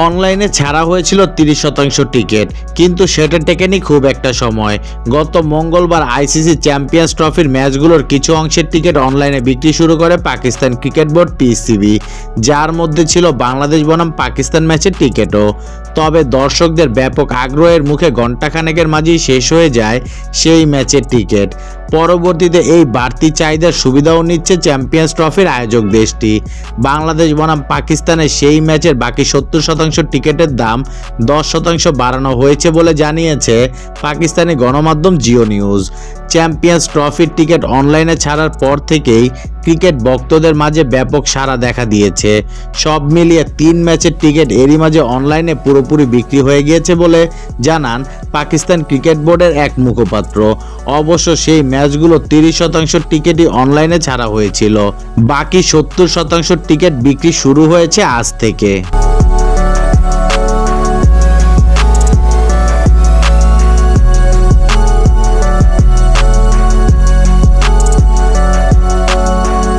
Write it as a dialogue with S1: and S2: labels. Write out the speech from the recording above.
S1: অনলাইনে ছাড়া হয়েছিল 30% টিকিট, কিন্তু সেটা টেকেনি খুব একটা সময়। গত মঙ্গলবার আইসিসি চ্যাম্পিয়ন্স ট্রফির ম্যাচগুলোর কিছু অংশের টিকিট অনলাইনে বিক্রি শুরু করে পাকিস্তান ক্রিকেট বোর্ড পিসিবি, যার মধ্যে ছিল বাংলাদেশ বনাম পাকিস্তান ম্যাচের টিকিটও। তবে দর্শকদের ব্যাপক আগ্রহের মুখে ঘণ্টাখানেকের মাঝেই শেষ হয়ে যায় সেই ম্যাচের টিকিট। পরবর্তীতে এই বাড়তি চাহিদার সুবিধাও নিচ্ছে চ্যাম্পিয়ন্স ট্রফির আয়োজক দেশটি। বাংলাদেশ বনাম পাকিস্তানের সেই ম্যাচের বাকি 70% টিকিটের দাম 10% বাড়ানো হয়েছে বলে জানিয়েছে পাকিস্তানি গণমাধ্যম জিও নিউজ। চ্যাম্পিয়ন্স ট্রফির টিকিট অনলাইনে ছাড়ার পর থেকেই ক্রিকেট ভক্তদের মাঝে ব্যাপক সাড়া দেখা দিয়েছে। সব মিলিয়ে 3 ম্যাচের টিকিট এরই মাঝে অনলাইনে পুরোপুরি বিক্রি হয়ে গিয়েছে বলে জানান পাকিস্তান ক্রিকেট বোর্ডের এক মুখপাত্র। অবশ্য সেই ম্যাচগুলো 30% টিকিটই অনলাইনে ছাড়া হয়েছিল। বাকি 70% টিকিট বিক্রি শুরু হয়েছে আজ থেকে।